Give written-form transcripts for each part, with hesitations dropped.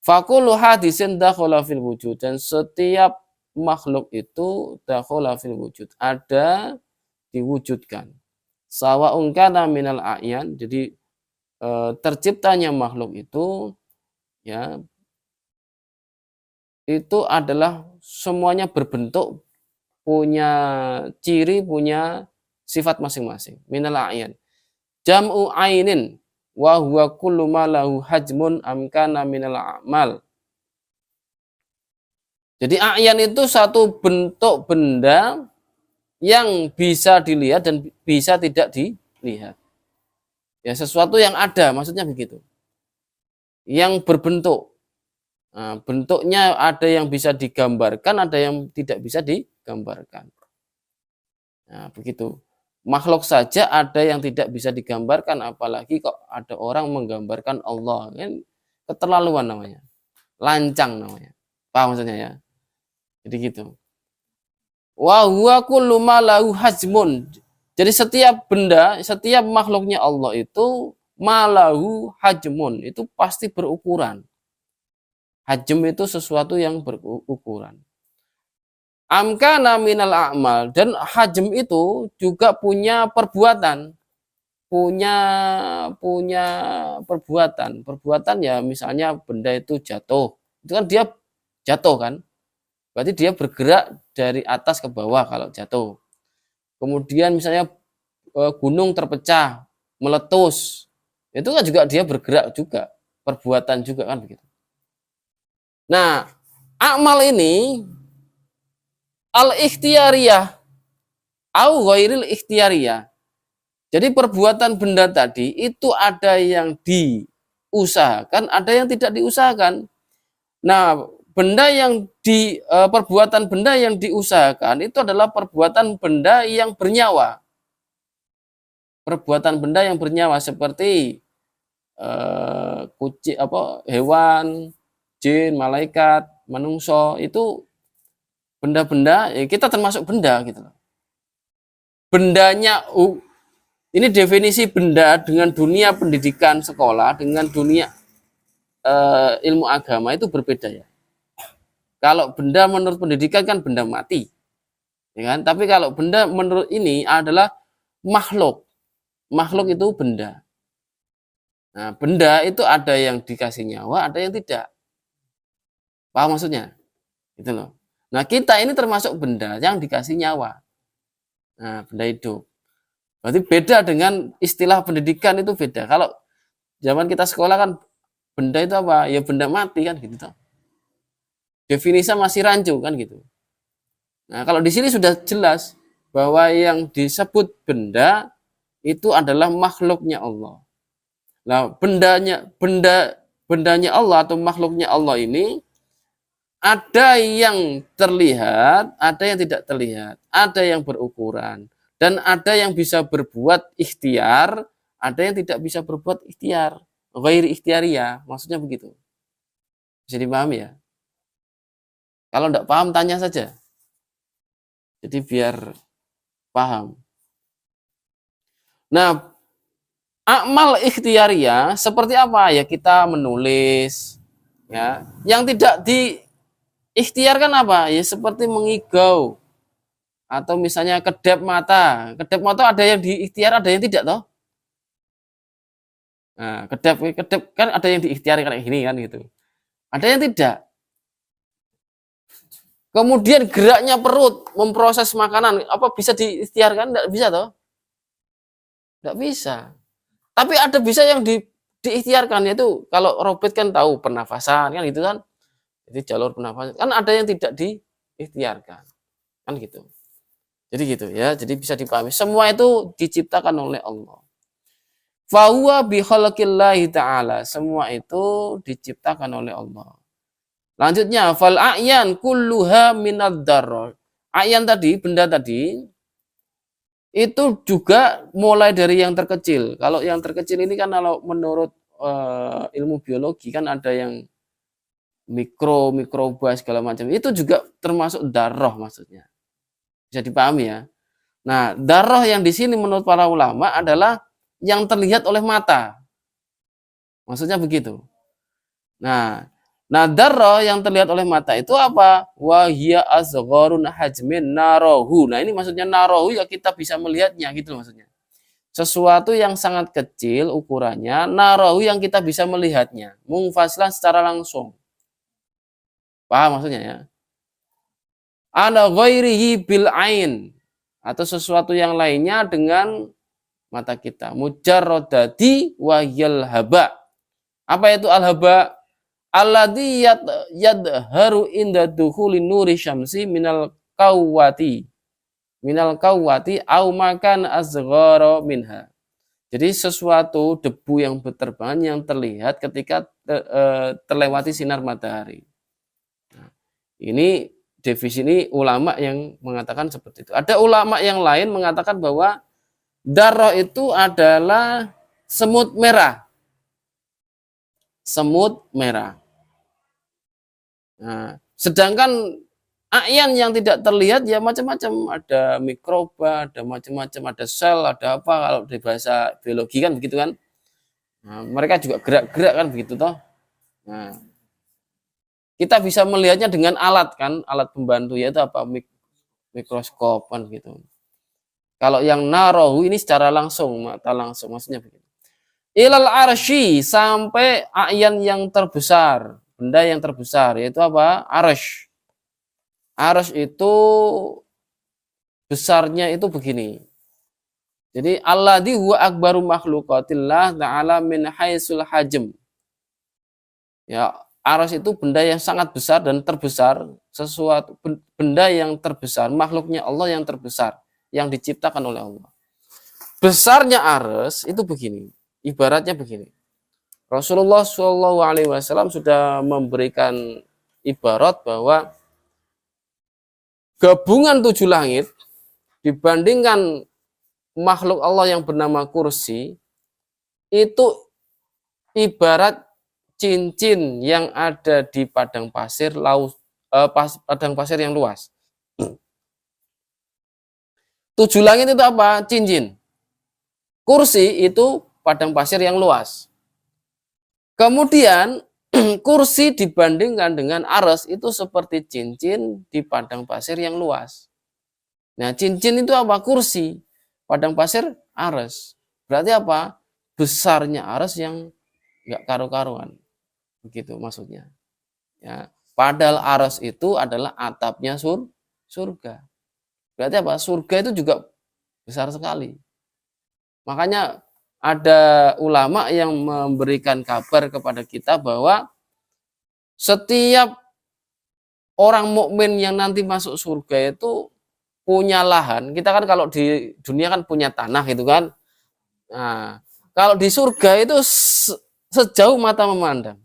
Fakulu hadisin dakhala fil wujud, dan setiap makhluk itu dakhala fil wujud, ada diwujudkan. Sawa'un kana minal a'yan, jadi terciptanya makhluk itu ya itu adalah semuanya berbentuk, punya ciri, punya sifat masing-masing. Minal a'yan. Jam'u ainin wa huwa kullu ma lahu hajmun amkana minal a'mal. Jadi a'yan itu satu bentuk benda yang bisa dilihat dan bisa tidak dilihat. Ya, sesuatu yang ada, maksudnya begitu. Yang berbentuk. Nah, bentuknya ada yang bisa digambarkan, ada yang tidak bisa digambarkan. Nah, begitu. Makhluk saja ada yang tidak bisa digambarkan, apalagi kok ada orang menggambarkan Allah. Kan keterlaluan namanya. Lancang namanya. Paham maksudnya ya? Jadi gitu. Wa huwa kullu ma lahu hajmun. Jadi setiap benda, setiap makhluknya Allah itu malahu hajmun, itu pasti berukuran. Hajm itu sesuatu yang berukuran. Amkana minal a'mal, dan hajm itu juga punya perbuatan. Punya punya perbuatan. Perbuatan ya misalnya benda itu jatuh. Itu kan dia jatuh kan? Berarti dia bergerak dari atas ke bawah kalau jatuh. Kemudian misalnya gunung terpecah, meletus. Itu kan juga dia bergerak juga, perbuatan juga kan begitu. Nah, amal ini al-ikhtiyariyah au ghairil ikhtiyariyah. Jadi perbuatan benda tadi itu ada yang diusahakan, ada yang tidak diusahakan. Nah, benda yang perbuatan benda yang diusahakan itu adalah perbuatan benda yang bernyawa. Perbuatan benda yang bernyawa seperti kucing, hewan, jin, malaikat, manungso, itu benda-benda, ya kita termasuk benda gitu. Bendanya, ini definisi benda dengan dunia pendidikan sekolah, dengan dunia ilmu agama itu berbeda ya. Kalau benda menurut pendidikan kan benda mati, ya kan? Tapi kalau benda menurut ini adalah makhluk. Makhluk itu benda. Nah, benda itu ada yang dikasih nyawa, ada yang tidak. Paham maksudnya? Gitu loh. Nah, kita ini termasuk benda yang dikasih nyawa. Nah, benda hidup. Berarti beda dengan istilah pendidikan, itu beda. Kalau zaman kita sekolah kan benda itu apa? Ya benda mati kan gitu toh. Definisinya masih rancu kan gitu. Nah, kalau di sini sudah jelas bahwa yang disebut benda itu adalah makhluknya Allah. Nah, bendanya Allah atau makhluknya Allah ini ada yang terlihat, ada yang tidak terlihat, ada yang berukuran, dan ada yang bisa berbuat ikhtiar, ada yang tidak bisa berbuat ikhtiar. Ghairi ikhtiariyah, maksudnya begitu. Bisa dipahami ya? Kalau tidak paham tanya saja. Jadi biar paham. Nah, amal ikhtiariyah seperti apa? Ya kita menulis, ya. Yang tidak diikhtiarkan apa? Ya seperti mengigau, atau misalnya kedap mata. Kedap mata ada yang diikhtiar, ada yang tidak toh. Nah, kedap kan ada yang diikhtiar kayak gini kan gitu. Ada yang tidak. Kemudian geraknya perut memproses makanan, apa bisa diikhtiarkan? Tidak bisa toh? Tidak bisa. Tapi ada bisa yang diikhtiarkan, yaitu kalau robot kan tahu pernafasan kan gitu kan. Jadi jalur pernafasan kan ada yang tidak diikhtiarkan. Kan gitu. Jadi gitu ya. Jadi bisa dipahami. Semua itu diciptakan oleh Allah. Fahuwa bi khalqillahi ta'ala. Semua itu diciptakan oleh Allah. Lanjutnya, fal a'yan kulluha minad darr. A'yan tadi, benda tadi, itu juga mulai dari yang terkecil. Kalau yang terkecil ini kan kalau menurut ilmu biologi kan ada yang mikroba segala macam. Itu juga termasuk darah maksudnya. Bisa dipahami ya. Nah, darah yang di sini menurut para ulama adalah yang terlihat oleh mata. Maksudnya begitu. Nah, Nah, darah yang terlihat oleh mata itu apa? Wa hiya asgharun hajmin narahu. Nah, ini maksudnya narahu ya kita bisa melihatnya gitu maksudnya. Sesuatu yang sangat kecil ukurannya, narahu yang kita bisa melihatnya. Mungfaslan secara langsung. Paham maksudnya ya? Ana ghairihi bil ain. Atau sesuatu yang lainnya dengan mata kita. Mujarrodadi wa haba. Apa itu al-haba? Alladhi yadharu inda dukhuli nuri syamsi minal kawwati au makan asghara minha. Jadi sesuatu debu yang berterbangan yang terlihat ketika terlewati sinar matahari. Nah, ini definisi ulama yang mengatakan seperti itu. Ada ulama yang lain mengatakan bahwa darah itu adalah semut merah. Semut merah. Nah, sedangkan ayan yang tidak terlihat ya macam-macam, ada mikroba, ada macam-macam, ada sel, ada apa kalau di bahasa biologi kan begitu kan. Nah, mereka juga gerak-gerak kan begitu toh. Nah, kita bisa melihatnya dengan alat kan, alat pembantu yaitu apa? Mikroskop kan gitu. Kalau yang narohu ini secara langsung, mata langsung maksudnya begitu. Ilal arsy sampai ayan yang terbesar, benda yang terbesar yaitu apa? Arsy. Arsy itu besarnya itu begini. Jadi alladzi huwa akbaru makhluqatillah ta'ala min haitsul hajm. Ya, arsy itu benda yang sangat besar dan terbesar, sesuatu benda yang terbesar, makhluknya Allah yang terbesar yang diciptakan oleh Allah. Besarnya arsy itu begini. Ibaratnya begini. Rasulullah Shallallahu Alaihi Wasallam sudah memberikan ibarat bahwa gabungan 7 langit dibandingkan makhluk Allah yang bernama kursi itu ibarat cincin yang ada di padang pasir padang pasir yang luas. 7 langit itu apa? Cincin. Kursi itu padang pasir yang luas. Kemudian kursi dibandingkan dengan arsy itu seperti cincin di padang pasir yang luas. Nah, cincin itu apa? Kursi. Padang pasir arsy. Berarti apa? Besarnya arsy yang enggak karu-karuan. Begitu maksudnya. Ya, padahal arsy itu adalah atapnya surga. Berarti apa? Surga itu juga besar sekali. Makanya ada ulama yang memberikan kabar kepada kita bahwa setiap orang mukmin yang nanti masuk surga itu punya lahan. Kita kan kalau di dunia kan punya tanah gitu kan. Nah, kalau di surga itu sejauh mata memandang.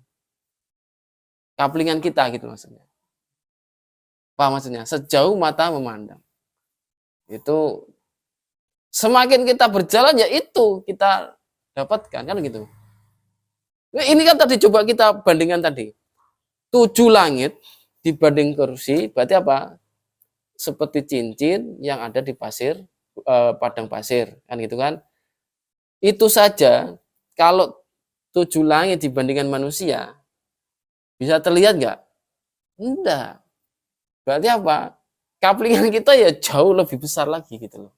Kaplingan kita gitu maksudnya. Apa maksudnya? Sejauh mata memandang. Itu semakin kita berjalan ya itu kita dapatkan kan gitu. Ini kan tadi coba kita bandingkan tadi. 7 langit dibanding kursi berarti apa? Seperti cincin yang ada di pasir, padang pasir kan gitu kan. Itu saja kalau 7 langit dibandingkan manusia bisa terlihat nggak? Enggak. Berarti apa? Kaplingan kita ya jauh lebih besar lagi gitu loh.